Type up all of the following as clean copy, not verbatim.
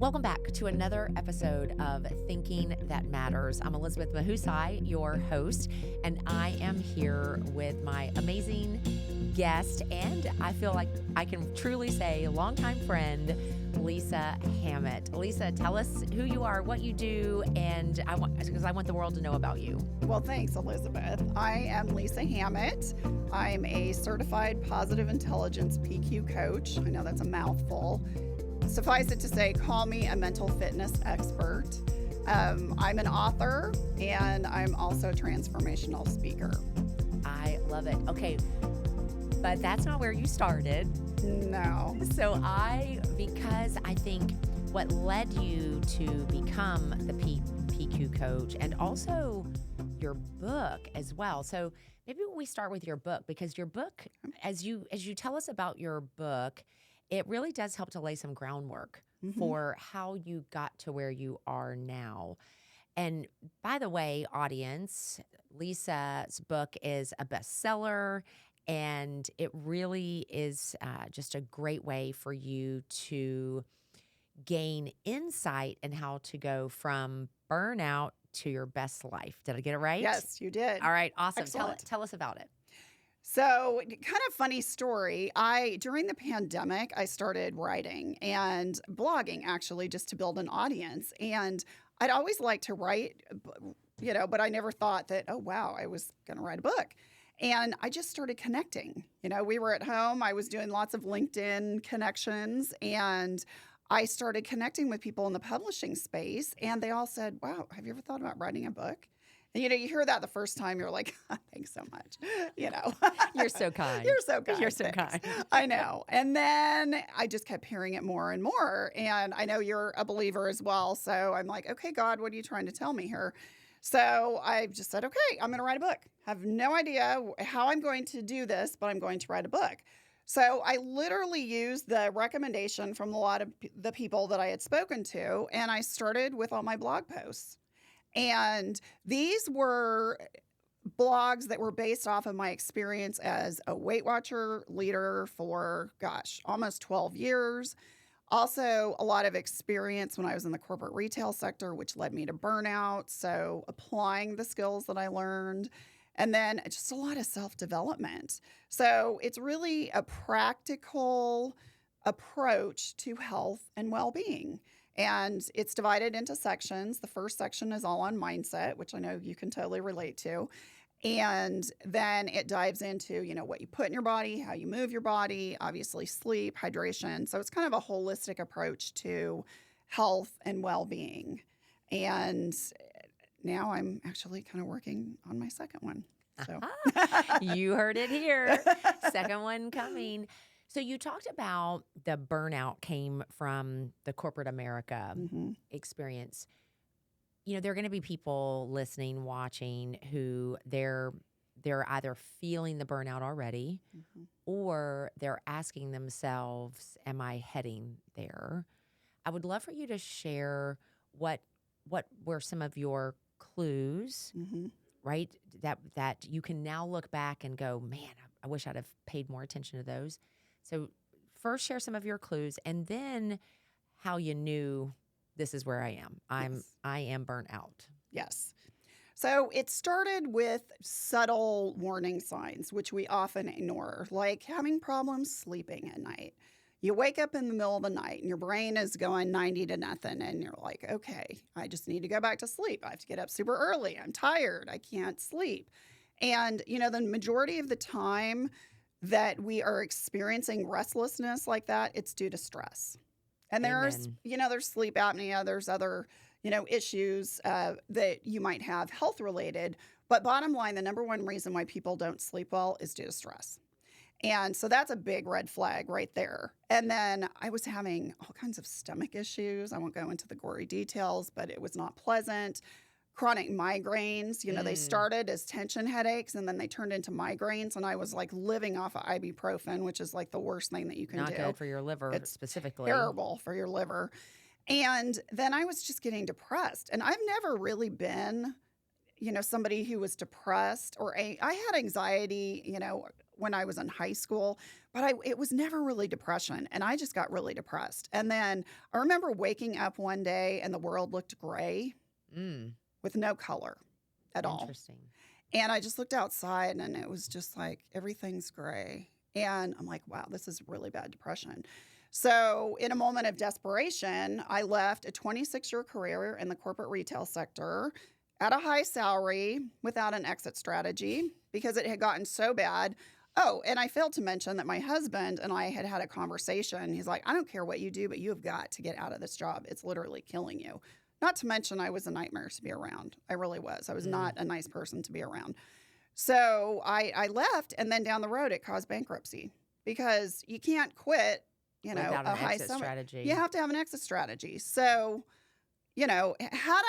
Welcome back to another episode of Thinking That Matters. I'm Elizabeth Mahusai, your host, and I am here with my amazing guest, and I feel like I can truly say longtime friend, Lisa Hammett. Lisa, tell us who you are, what you do, and because I want the world to know about you. Well, thanks, Elizabeth. I am Lisa Hammett. I'm a certified positive intelligence PQ coach. I know that's a mouthful. Suffice it to say, call me a mental fitness expert. I'm an author, and I'm also a transformational speaker. I love it. Okay, but that's not where you started. No. So because I think what led you to become the PQ coach and also your book as well. So maybe we start with your book, because your book, as you tell us about your book, it really does help to lay some groundwork for how you got to where you are now. And by the way, audience, Lisa's book is a bestseller, and it really is just a great way for you to gain insight in how to go from burnout to your best life. Did I get it right? Yes, you did. All right, awesome. Excellent. Tell us about it. So, kind of funny story. During the pandemic, I started writing and blogging, actually, just to build an audience. And I'd always liked to write, but I never thought that, oh, wow, I was going to write a book. And I just started connecting. We were at home. I was doing lots of LinkedIn connections, and I started connecting with people in the publishing space. And they all said, wow, have you ever thought about writing a book? And, you hear that the first time, you're like, thanks so much. You're so kind. You're so kind. You're so Thanks. kind. I know. And then I just kept hearing it more and more. And I know you're a believer as well. So I'm like, okay, God, what are you trying to tell me here? So I just said, okay, I'm going to write a book. Have no idea how I'm going to do this, but I'm going to write a book. So I literally used the recommendation from a lot of the people that I had spoken to, and I started with all my blog posts. And these were blogs that were based off of my experience as a Weight Watcher leader for, almost 12 years. Also, a lot of experience when I was in the corporate retail sector, which led me to burnout. So applying the skills that I learned, and then just a lot of self-development. So it's really a practical approach to health and well-being. And it's divided into sections. The first section is all on mindset, which I know you can totally relate to. And then it dives into, what you put in your body, how you move your body, obviously sleep, hydration. So it's kind of a holistic approach to health and well-being. And now I'm actually kind of working on my second one. So You heard it here. Second one coming. So you talked about the burnout came from the corporate America experience. There are going to be people listening, watching, who they're either feeling the burnout already, or they're asking themselves, am I heading there? I would love for you to share what were some of your clues, right? That you can now look back and go, man, I wish I'd have paid more attention to those. So first share some of your clues, and then how you knew this is where I am. I am burnt out. Yes. So it started with subtle warning signs, which we often ignore, like having problems sleeping at night. You wake up in the middle of the night and your brain is going 90 to nothing, and you're like, okay, I just need to go back to sleep. I have to get up super early. I'm tired. I can't sleep. And, the majority of the time that we are experiencing restlessness like that, it's due to stress. And there's sleep apnea, there's other, issues that you might have health related. But bottom line, the number one reason why people don't sleep well is due to stress. And so that's a big red flag right there. And then I was having all kinds of stomach issues. I won't go into the gory details, but it was not pleasant. Chronic migraines, they started as tension headaches, and then they turned into migraines. And I was like living off of ibuprofen, which is like the worst thing that you can do. Not good for your liver, it's specifically. Terrible for your liver. And then I was just getting depressed. And I've never really been somebody who was depressed I had anxiety, when I was in high school, but it was never really depression. And I just got really depressed. And then I remember waking up one day and the world looked gray Mm, with no color at all. interesting. And I just looked outside and it was just like everything's gray. And I'm like, wow, this is really bad depression. So, in a moment of desperation, I left a 26-year career in the corporate retail sector at a high salary without an exit strategy because it had gotten so bad. Oh, and I failed to mention that my husband and I had had a conversation. He's like, I don't care what you do, but you have got to get out of this job. It's literally killing you. Not to mention, I was a nightmare to be around. I really was. I was not a nice person to be around. So I left, and then down the road, it caused bankruptcy because you can't quit, Without a an high exit summit. strategy. You have to have an exit strategy. So, had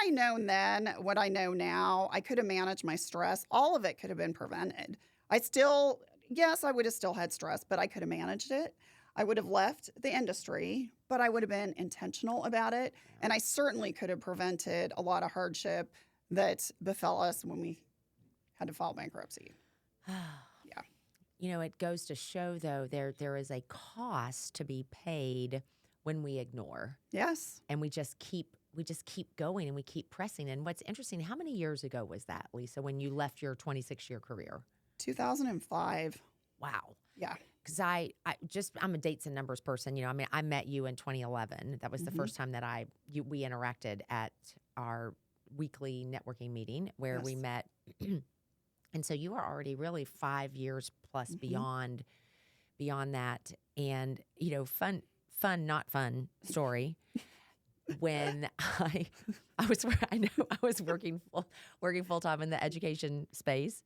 I known then what I know now, I could have managed my stress. All of it could have been prevented. Yes, I would have still had stress, but I could have managed it. I would have left the industry, but I would have been intentional about it. And I certainly could have prevented a lot of hardship that befell us when we had to file bankruptcy. Yeah. It goes to show though there is a cost to be paid when we ignore, Yes. and we just keep going and we keep pressing. And what's interesting, how many years ago was that, Lisa, when you left your 26-year career? 2005. Wow. Yeah. Because I'm a dates and numbers person. I met you in 2011. That was the first time that we interacted at our weekly networking meeting where we Yes. met. And so you are already really 5 years plus beyond that. And, fun, not fun story. When I was working full time in the education space.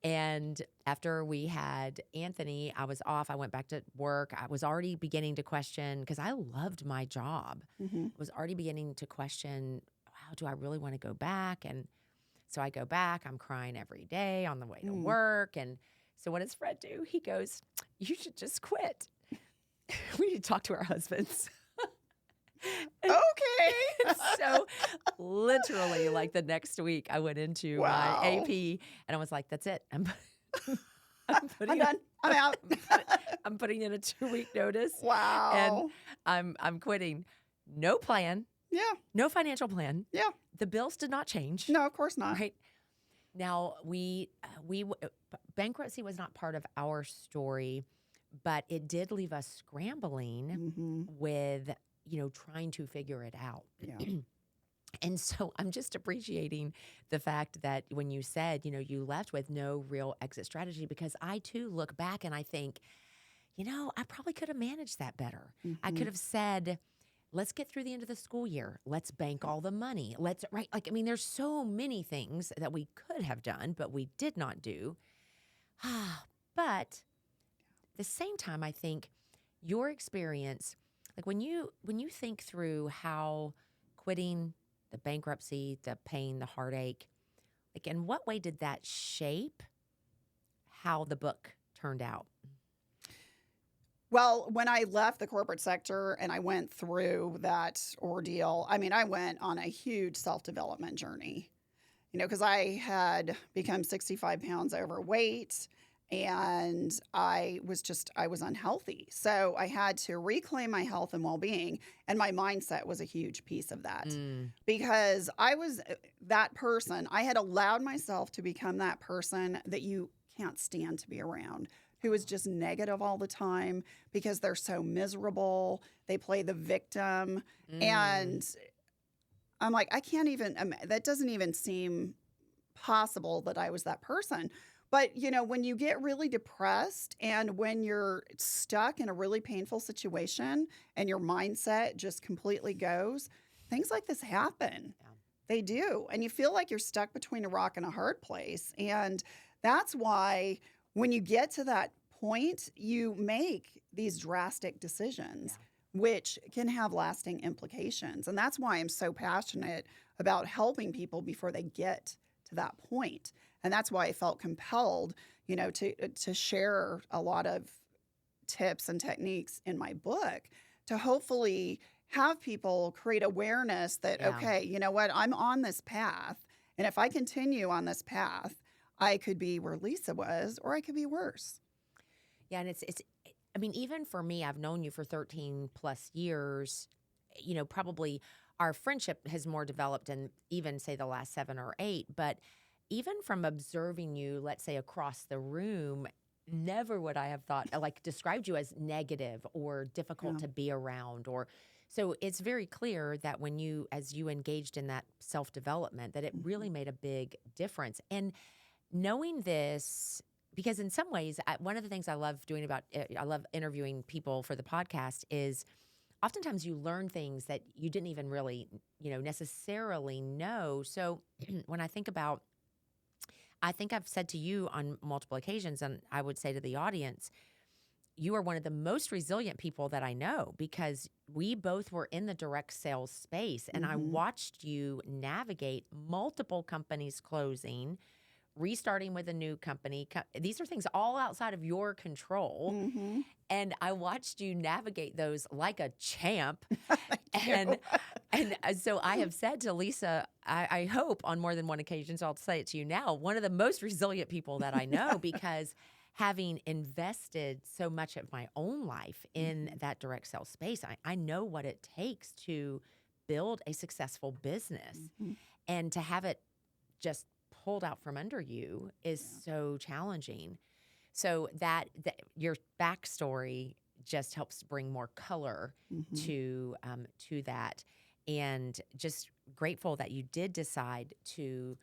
And after we had Anthony, I was off. I went back to work. I was already beginning to question, because I loved my job. Mm-hmm. I was already beginning to question, wow, do I really want to go back? And so I go back. I'm crying every day on the way to work. And so what does Fred do? He goes, you should just quit. We need to talk to our husbands. Okay. So literally, like the next week, I went into Wow. my AP and I was like, that's it. I'm I'm done. I'm out. I'm putting in a 2-week notice. Wow. And I'm quitting. No plan, Yeah. no financial plan. Yeah. The bills did not change. No, of course not. Right. Now, bankruptcy was not part of our story, but it did leave us scrambling Mm-hmm. with, trying to figure it out. Yeah. And so I'm just appreciating the fact that when you said, you left with no real exit strategy, because I too look back and I think, I probably could have managed that better. I could have said, let's get through the end of the school year. Let's bank all the money. There's so many things that we could have done, but we did not do. But at the same time, I think your experience, like when you think through how quitting, the bankruptcy, the pain, the heartache, like in what way did that shape how the book turned out? Well, when I left the corporate sector and I went through that ordeal, I went on a huge self-development journey, because I had become 65 pounds overweight and I was unhealthy. So I had to reclaim my health and well-being. And my mindset was a huge piece of that because I was that person. I had allowed myself to become that person that you can't stand to be around, who is just negative all the time because they're so miserable. They play the victim. And I'm like, I can't even, that doesn't even seem possible that I was that person. But, when you get really depressed and when you're stuck in a really painful situation and your mindset just completely goes, things like this happen. Yeah. They do. And you feel like you're stuck between a rock and a hard place. And that's why when you get to that point, you make these drastic decisions, which can have lasting implications. And that's why I'm so passionate about helping people before they get to that point. And that's why I felt compelled, to share a lot of tips and techniques in my book to hopefully have people create awareness that, okay, you know what, I'm on this path And if I continue on this path, I could be where Lisa was, or I could be worse. Yeah, and it's I mean, even for me, I've known you for 13 plus years, probably our friendship has more developed in even say the last 7 or 8, but even from observing you, let's say across the room, never would I have thought like described you as negative or difficult Yeah. to be around or so it's very clear that when you as you engaged in that self-development that it really made a big difference. And knowing this, because in some ways, one of the things I love doing I love interviewing people for the podcast is oftentimes you learn things that you didn't even really, necessarily know. So when I think I've said to you on multiple occasions, and I would say to the audience, you are one of the most resilient people that I know because we both were in the direct sales space and I watched you navigate multiple companies closing, restarting with a new company. These are things all outside of your control. Mm-hmm. And I watched you navigate those like a champ. Thank And you. so I have said to Lisa, I hope on more than one occasion, so I'll say it to you now, one of the most resilient people that I know because having invested so much of my own life in that direct sales space, I know what it takes to build a successful business and to have it just pulled out from under you is so challenging. So that your backstory just helps bring more color to that, and just grateful that you did decide to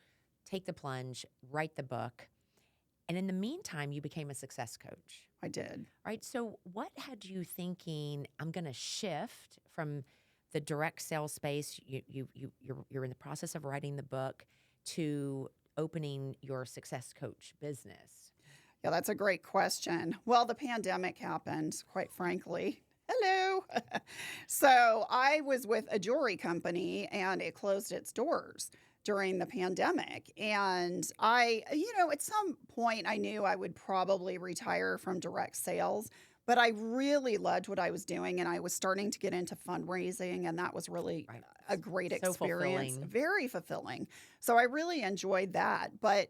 take the plunge, write the book, and in the meantime, you became a success coach. I did. Right. So what had you thinking? I'm going to shift from the direct sales space. You're in the process of writing the book to opening your success coach business. Yeah, that's a great question. Well, the pandemic happened, quite frankly. Hello. So I was with a jewelry company and it closed its doors during the pandemic. And at some point I knew I would probably retire from direct sales, but I really loved what I was doing and I was starting to get into fundraising, and that was really Right. a great So experience. fulfilling. Very fulfilling. So I really enjoyed that. But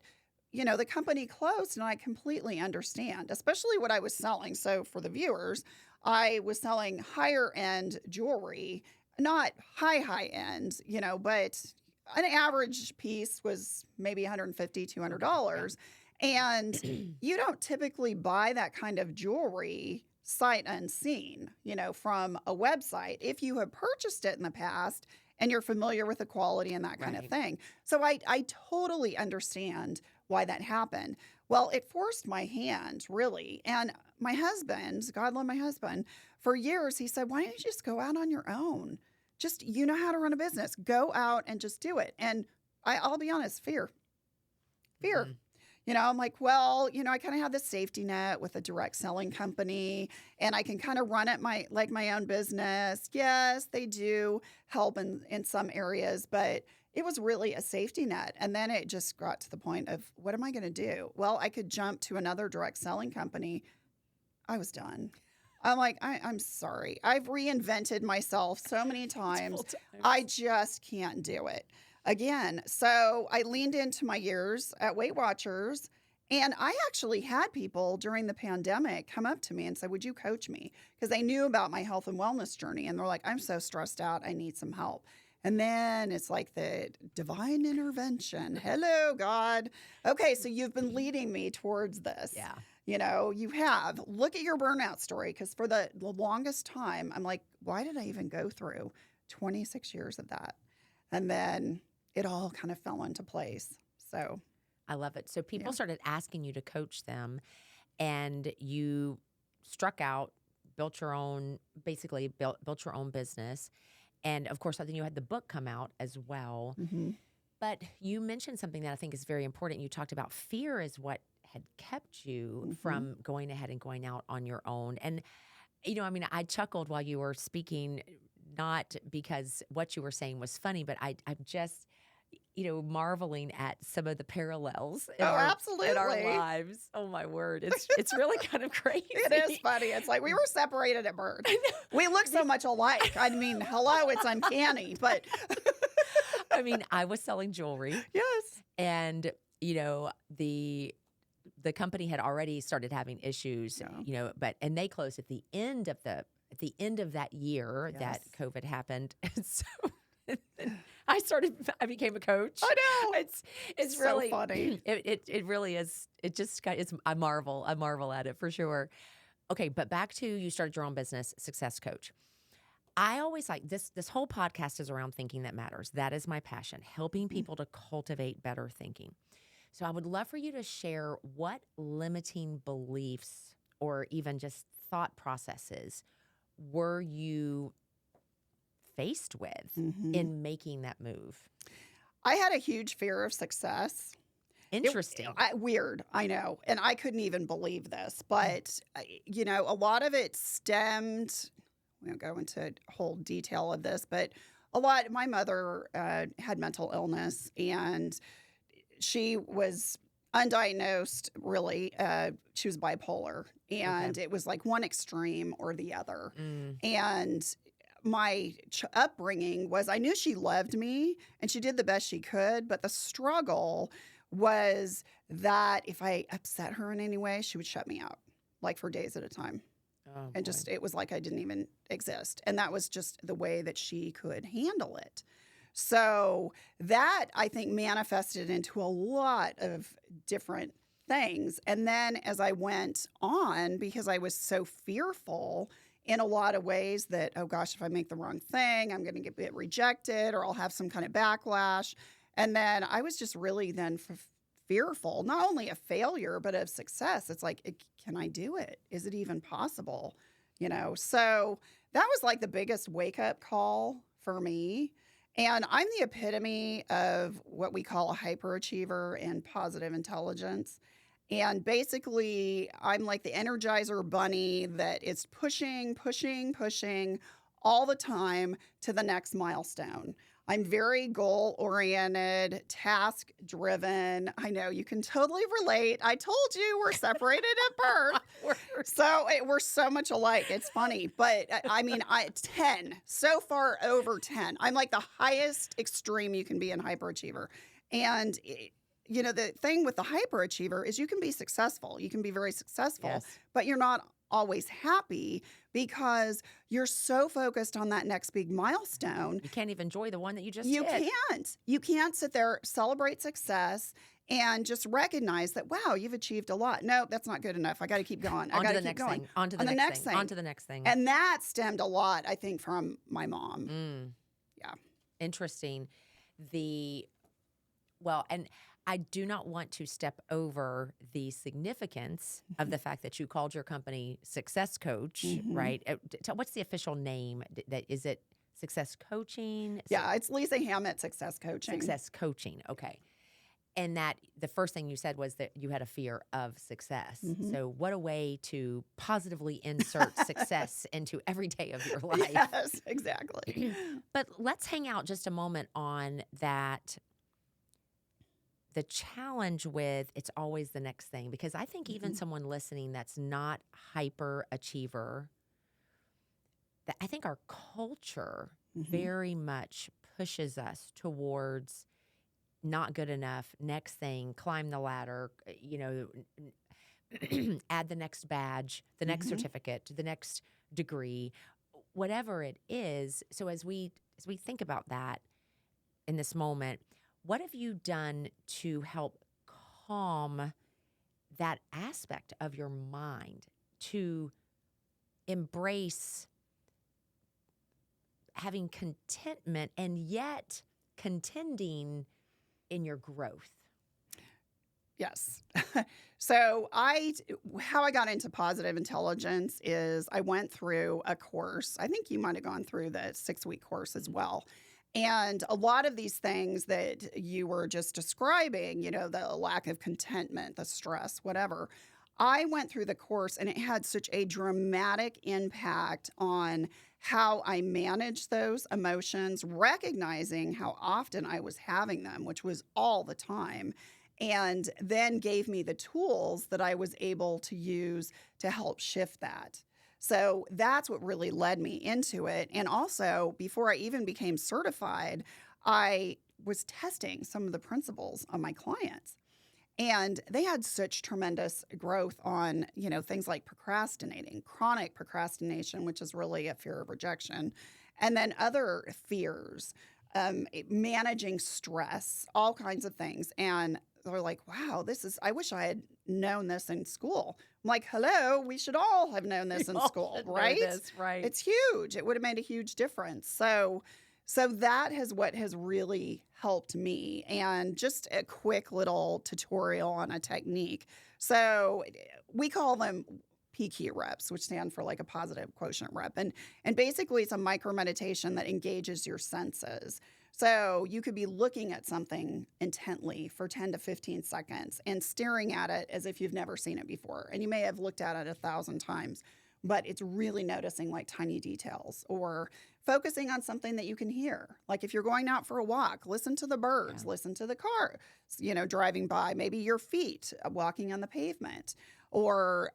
the company closed and I completely understand, especially what I was selling. So for the viewers, I was selling higher end jewelry, not high end, but an average piece was maybe $150, $200. And you don't typically buy that kind of jewelry sight unseen, from a website. If you have purchased it in the past and you're familiar with the quality and that kind of Right. thing. So I totally understand why that happened. Well, it forced my hand, really. And my husband, God love my husband, for years he said, why don't you just go out on your own? Just, you know how to run a business. Go out and just do it. And I'll be honest, fear. Mhm. I'm like, well, I kind of have this safety net with a direct selling company and I can kind of run it like my own business. Yes, they do help in some areas, but it was really a safety net. And then it just got to the point of, what am I going to do? Well, I could jump to another direct selling company. I was done. I'm like, I'm sorry. I've reinvented myself so many times. Multiple times. I just can't do it again. So I leaned into my years at Weight Watchers, and I actually had people during the pandemic come up to me and say, would you coach me? Because they knew about my health and wellness journey. And they're like, I'm so stressed out. I need some help. And then it's like the divine intervention. Hello, God. Okay, so you've been leading me towards this. Yeah. You have. Look at your burnout story, because for the longest time, I'm like, why did I even go through 26 years of that? And then it all kind of fell into place. So I love it. So people Yeah. started asking you to coach them, and you struck out, built your own business. And of course, I think you had the book come out as well. But you mentioned something that I think is very important. You talked about fear is what had kept you from going ahead and going out on your own. And, I chuckled while you were speaking, not because what you were saying was funny, but I'm just, marveling at some of the parallels in absolutely. in our lives. Oh my word. It's really kind of crazy. It is funny. It's like we were separated at birth. We look so much alike. I mean, hello, it's uncanny, but I mean, I was selling jewelry, Yes. and the company had already started having issues, Yeah. and they closed at the end of that year that Yes. COVID happened. And so I became a coach. I know. It's So really funny. it really is. I marvel at it for sure. Okay, but back to you started your own business, success coach. I always like this whole podcast is around thinking that matters. That is my passion, helping people to cultivate better thinking. So I would love for you to share what limiting beliefs or even just thought processes were you faced with Mm-hmm. in making that move? I had a huge fear of success. Interesting. Weird, I know. And I couldn't even believe this. But, a lot of it stemmed, we won't go into whole detail of this, but my mother had mental illness, and she was undiagnosed, really. She was bipolar, and it was like one extreme or the other. Mm. And my upbringing was, I knew she loved me and she did the best she could, but the struggle was that if I upset her in any way, she would shut me out, like for days at a time. Oh, And boy. it was like I didn't even exist. And that was just the way that she could handle it. So that, I think, manifested into a lot of different things. And then as I went on, because I was so fearful in a lot of ways that, oh gosh, if I make the wrong thing, I'm going to get rejected, or I'll have some kind of backlash. And then I was just really then fearful, not only of failure, but of success. It's like, can I do it? Is it even possible? So that was like the biggest wake up call for me. And I'm the epitome of what we call a hyperachiever and positive intelligence. And basically, I'm like the Energizer bunny that is pushing all the time to the next milestone. I'm very goal-oriented, task-driven. I know you can totally relate. I told you we're separated at birth. So we're so much alike. It's funny. But I mean, 10, so far over 10. I'm like the highest extreme you can be in hyperachiever. And the thing with the hyperachiever is you can be successful. You can be very successful, Yes. but you're not always happy because you're so focused on that next big milestone. You can't even enjoy the one that you just You hit. can't. You can't sit there, celebrate success, and just recognize that, wow, you've achieved a lot. No, that's not good enough. I got to keep going. I got to keep going. On to the next thing. On to the next thing. And that stemmed a lot, I think, from my mom. Mm. Yeah. Interesting. And I do not want to step over the significance of the fact that you called your company Success Coach, right? What's the official name? Is it Success Coaching? Yeah, it's Lisa Hammett Success Coaching. Success Coaching, okay. And that the first thing you said was that you had a fear of success. So what a way to positively insert success into every day of your life. Yes, exactly. But let's hang out just a moment on that. The challenge with it's always the next thing, because I think even someone listening that's not hyper achiever, that I think our culture very much pushes us towards not good enough, next thing, climb the ladder, add the next badge, the next certificate, the next degree, whatever it is. So as we think about that in this moment, what have you done to help calm that aspect of your mind to embrace having contentment and yet contending in your growth? Yes. So how I got into positive intelligence is I went through a course. I think you might have gone through the 6-week course as well. And a lot of these things that you were just describing, the lack of contentment, the stress, whatever, I went through the course and it had such a dramatic impact on how I managed those emotions, recognizing how often I was having them, which was all the time, and then gave me the tools that I was able to use to help shift that. So that's what really led me into it. And also, before I even became certified, I was testing some of the principles on my clients. And they had such tremendous growth on, things like procrastinating, chronic procrastination, which is really a fear of rejection, and then other fears, managing stress, all kinds of things. And they're like, wow, I wish I had known this in school. I'm like, hello, we should all have known this in school, right? Right. It's huge. It would have made a huge difference. So that is what has really helped me. And just a quick little tutorial on a technique. So we call them PQ reps, which stand for like a positive quotient rep. And basically it's a micro meditation that engages your senses. So you could be looking at something intently for 10 to 15 seconds and staring at it as if you've never seen it before. And you may have looked at it 1,000 times, but it's really noticing like tiny details, or focusing on something that you can hear. Like if you're going out for a walk, listen to the birds, listen to the car, driving by, maybe your feet walking on the pavement. Or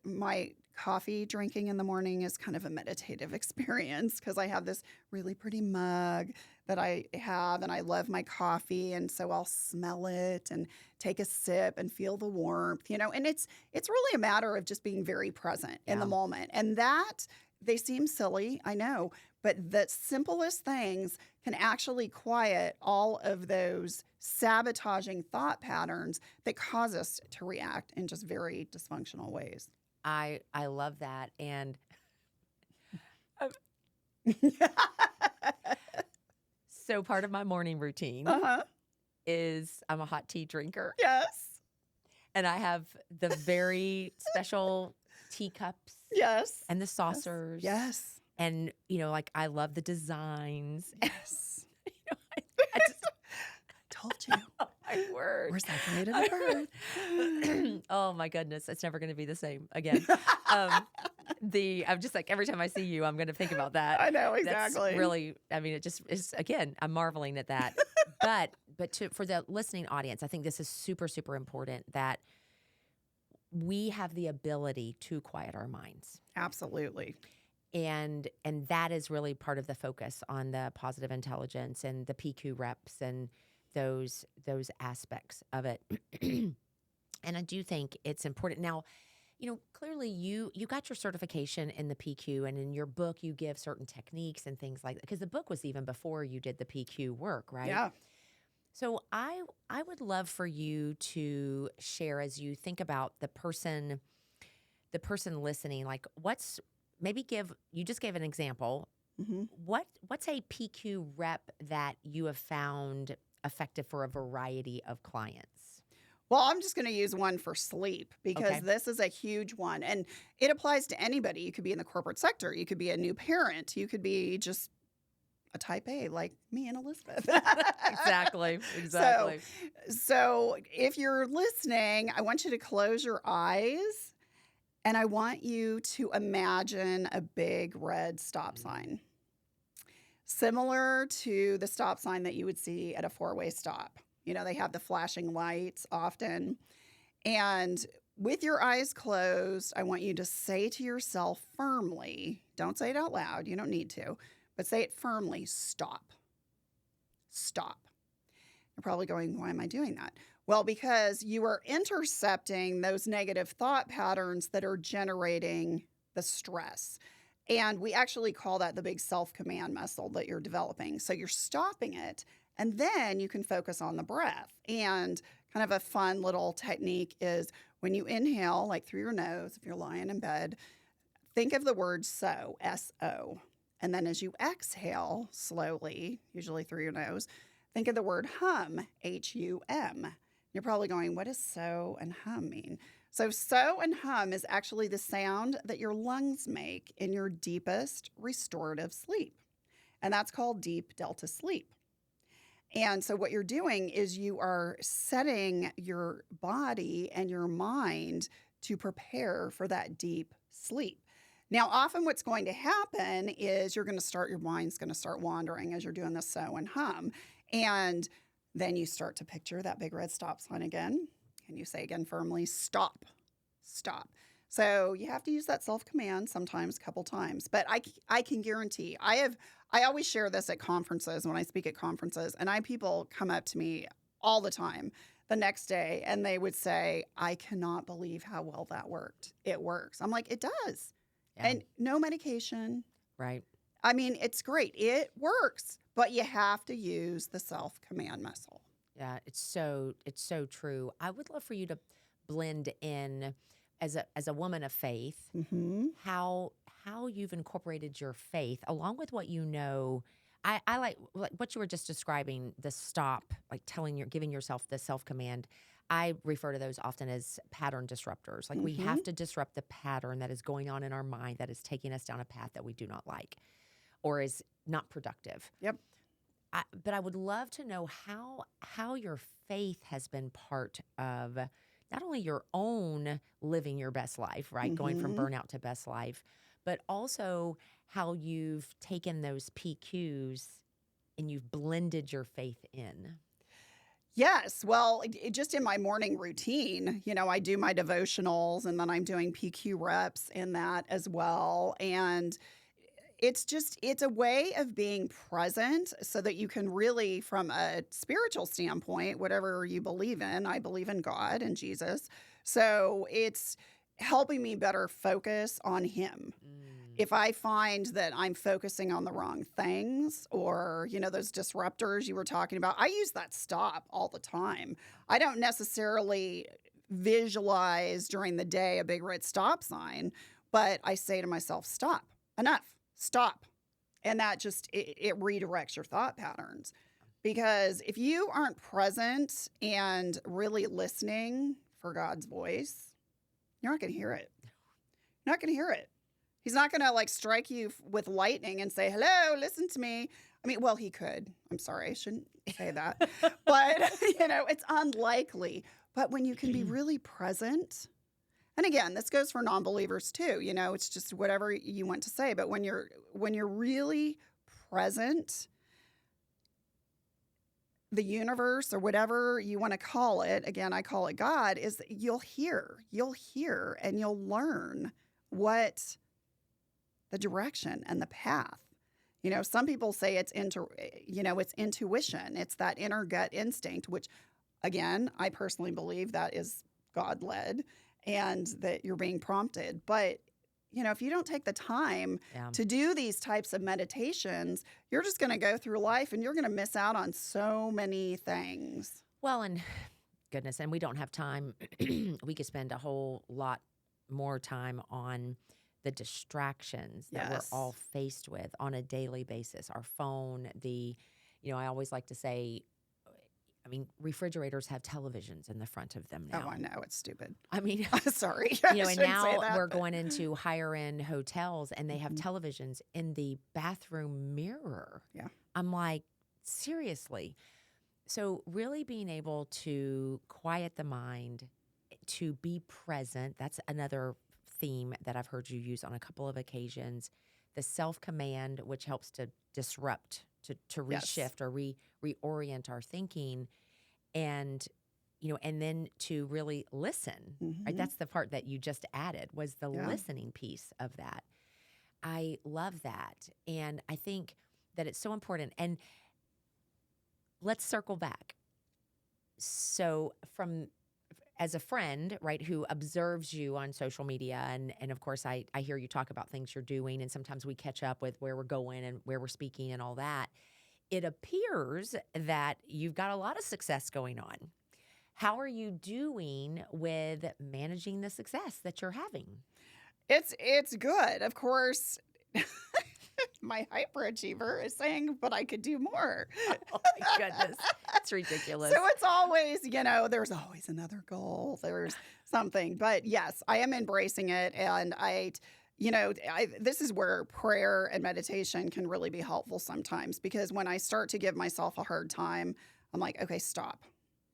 my coffee drinking in the morning is kind of a meditative experience because I have this really pretty mug that I have, and I love my coffee, and so I'll smell it and take a sip and feel the warmth, and it's really a matter of just being very present in the moment. And that, they seem silly, I know, but the simplest things can actually quiet all of those sabotaging thought patterns that cause us to react in just very dysfunctional ways. I love that. And so part of my morning routine is I'm a hot tea drinker. Yes. And I have the very special teacups. Yes. And the saucers. Yes. And, like I love the designs. Yes. I just told you. Oh, my word. We're separated at birth. Oh, my goodness. It's never going to be the same again. I'm just like, every time I see you, I'm going to think about that. I know, exactly. That's really, it just is, again, I'm marveling at that. But for the listening audience, I think this is super, super important that we have the ability to quiet our minds. Absolutely. And that is really part of the focus on the positive intelligence and the PQ reps and those aspects of it. And I do think it's important. Now, clearly you got your certification in the PQ, and in your book you give certain techniques and things like that, because the book was even before you did the PQ work, right? Yeah. So I would love for you to share, as you think about the person listening, like you just gave an example. Mm-hmm. What's a PQ rep that you have found effective for a variety of clients? Well, I'm just going to use one for sleep because this is a huge one, and it applies to anybody. You could be in the corporate sector. You could be a new parent. You could be just a type A like me and Elizabeth. Exactly. So if you're listening, I want you to close your eyes, and I want you to imagine a big red stop sign, similar to the stop sign that you would see at a four-way stop. They have the flashing lights often. And with your eyes closed, I want you to say to yourself firmly, don't say it out loud, you don't need to, but say it firmly, stop. Stop. You're probably going, why am I doing that? Well, because you are intercepting those negative thought patterns that are generating the stress. And we actually call that the big self-command muscle that you're developing. So you're stopping it, and then you can focus on the breath. And kind of a fun little technique is when you inhale, like through your nose, if you're lying in bed, think of the word so, S-O. And then as you exhale slowly, usually through your nose, think of the word hum, H-U-M. You're probably going, what does so and hum mean? So and hum is actually the sound that your lungs make in your deepest restorative sleep. And that's called deep delta sleep. And so what you're doing is you are setting your body and your mind to prepare for that deep sleep. Now, often what's going to happen is your mind's going to start wandering as you're doing the so and hum. And then you start to picture that big red stop sign again. And you say again firmly, stop, stop. So you have to use that self-command sometimes, a couple times. But I can guarantee, I I always share this at conferences when I speak at conferences, and people come up to me all the time the next day and they would say, I cannot believe how well that worked. It works. I'm like, it does. Yeah. And no medication. Right. I mean, it's great. It works, but you have to use the self-command muscle. Yeah, it's so true. I would love for you to blend in as a woman of faith, how you've incorporated your faith along with what you know. I like what you were just describing, the stop, like giving yourself the self-command. I refer to those often as pattern disruptors. Like we have to disrupt the pattern that is going on in our mind that is taking us down a path that we do not like or is not productive. Yep. But I would love to know how your faith has been part of not only your own living your best life, right? Going from burnout to best life, but also how you've taken those PQs and you've blended your faith in. Yes. Well, just in my morning routine, I do my devotionals and then I'm doing PQ reps in that as well. And it's a way of being present so that you can really, from a spiritual standpoint, whatever you believe in, I believe in God and Jesus. So it's helping me better focus on Him. If I find that I'm focusing on the wrong things or, those disruptors you were talking about, I use that stop all the time. I don't necessarily visualize during the day a big red stop sign, but I say to myself, stop, enough. Stop. And that just, it redirects your thought patterns. Because if you aren't present and really listening for God's voice, you're not going to hear it. You're not going to hear it. He's not going to strike you with lightning and say, hello, listen to me. I mean, well, he could. I'm sorry. I shouldn't say that. But, it's unlikely. But when you can be really present, and again, this goes for non-believers too. It's just whatever you want to say. But when you're really present, the universe or whatever you want to call it, again, I call it God, is you'll hear and you'll learn what the direction and the path. Some people say it's intuition. It's that inner gut instinct, which again, I personally believe that is God-led. And that you're being prompted. But, if you don't take the time to do these types of meditations, you're just going to go through life and you're going to miss out on so many things. Well, and goodness, and we don't have time. We could spend a whole lot more time on the distractions that we're all faced with on a daily basis. Our phone, I always like to say, refrigerators have televisions in the front of them now. Oh, I know. It's stupid. Sorry. And now we're going into higher end hotels and they have televisions in the bathroom mirror. Yeah. I'm like, seriously. So really being able to quiet the mind, to be present, that's another theme that I've heard you use on a couple of occasions. The self-command, which helps to disrupt, to reshift or reorient our thinking, and and then to really listen. Right, that's the part that you just added was the listening piece of that. I love that, and I think that it's so important. And let's circle back. So as a friend, right, who observes you on social media, and of course I hear you talk about things you're doing, and sometimes we catch up with where we're going and where we're speaking and all that. It appears that you've got a lot of success going on. How are you doing with managing the success that you're having? It's good. Of course, my hyperachiever is saying, but I could do more. Oh my goodness. It's ridiculous. So it's always, there's always another goal. There's something. But yes, I am embracing it. And this is where prayer and meditation can really be helpful sometimes, because when I start to give myself a hard time, I'm like, okay, stop.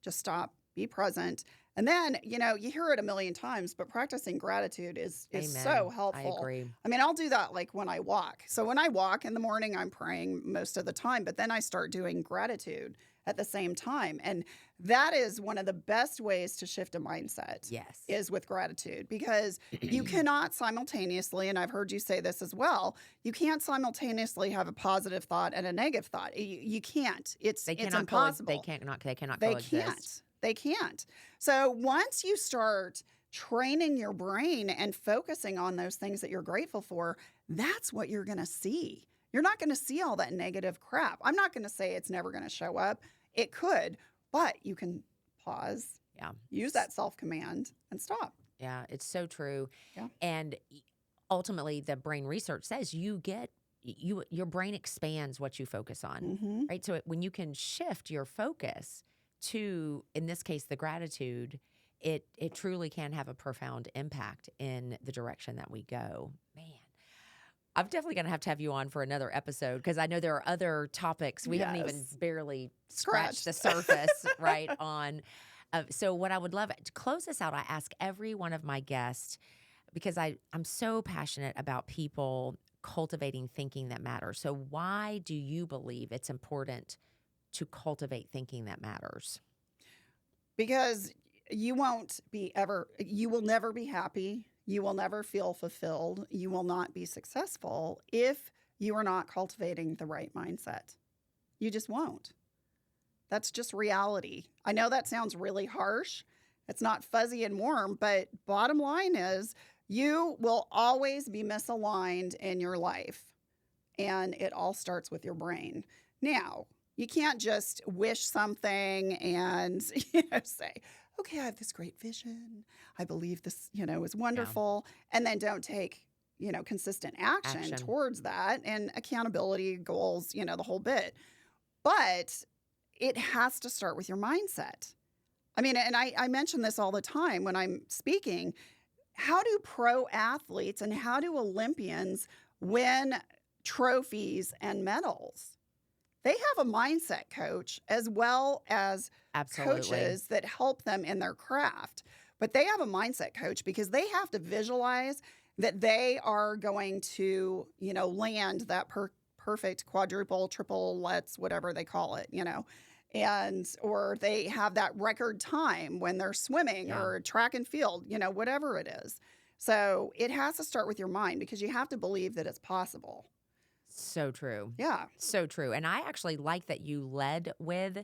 Just stop. Be present. And then, you hear it a million times, but practicing gratitude is so Amen. I helpful. agree. I mean, I'll do that like when I walk. So when I walk in the morning, I'm praying most of the time, but then I start doing gratitude at the same time. And that is one of the best ways to shift a mindset Yes. is with gratitude, because you cannot simultaneously, and I've heard you say this as well, you can't simultaneously have a positive thought and a negative thought. You can't. It's impossible. They cannot They coexist. They can't. So once you start training your brain and focusing on those things that you're grateful for, that's what you're going to see. You're not going to see all that negative crap. I'm not going to say it's never going to show up. It could, but you can pause, Yeah. use that self-command, and stop. Yeah, it's so true. Yeah. And ultimately, the brain research says your brain expands what you focus on, Mm-hmm. right? So when you can shift your focus to, in this case, the gratitude, it truly can have a profound impact in the direction that we go. Man, I'm definitely going to have you on for another episode, because I know there are other topics we haven't even Yes. barely scratched the surface, right, on. So what I would love to close this out, I ask every one of my guests, because I'm so passionate about people cultivating thinking that matters. So why do you believe it's important to cultivate thinking that matters? Because you will never be happy. You will never feel fulfilled. You will not be successful if you are not cultivating the right mindset. You just won't. That's just reality. I know that sounds really harsh. It's not fuzzy and warm, but bottom line is you will always be misaligned in your life. And it all starts with your brain. Now, you can't just wish something and, say, okay, I have this great vision. I believe this, is wonderful. And then don't take, consistent action towards that, and accountability, goals, the whole bit. But it has to start with your mindset. I mean, and I mention this all the time when I'm speaking. How do pro athletes and how do Olympians win trophies and medals? They have a mindset coach as well as coaches that help them in their craft. But they have a mindset coach because they have to visualize that they are going to, land that perfect quadruple, triple, whatever they call it, or they have that record time when they're swimming or track and field, whatever it is. So it has to start with your mind, because you have to believe that it's possible. So true. Yeah. So true. And I actually like that you led with,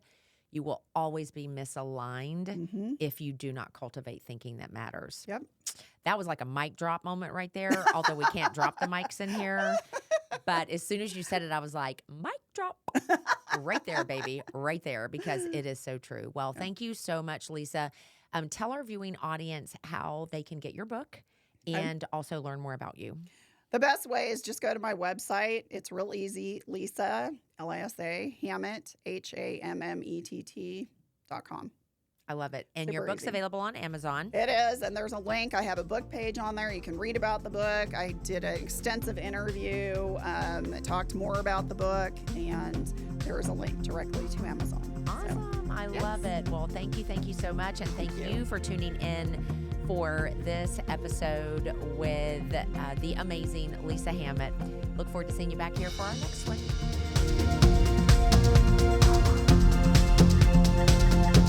you will always be misaligned if you do not cultivate thinking that matters. Yep. That was like a mic drop moment right there, although we can't drop the mics in here. But as soon as you said it, I was like, mic drop. Right there, baby. Right there, because it is so true. Well, thank you so much, Lisa. Tell our viewing audience how they can get your book and also learn more about you. The best way is just go to my website. It's real easy. Lisa, Lisa, Hammett, HAMMETT.com. I love it. And Super your book's easy. available on Amazon. It is, and there's a link. I have a book page on there. You can read about the book. I did an extensive interview that talked more about the book, and there is a link directly to Amazon. Awesome. I love it. Well, thank you so much. And thank you for tuning in for this episode with the amazing Lisa Hammett. Look forward to seeing you back here for our next one.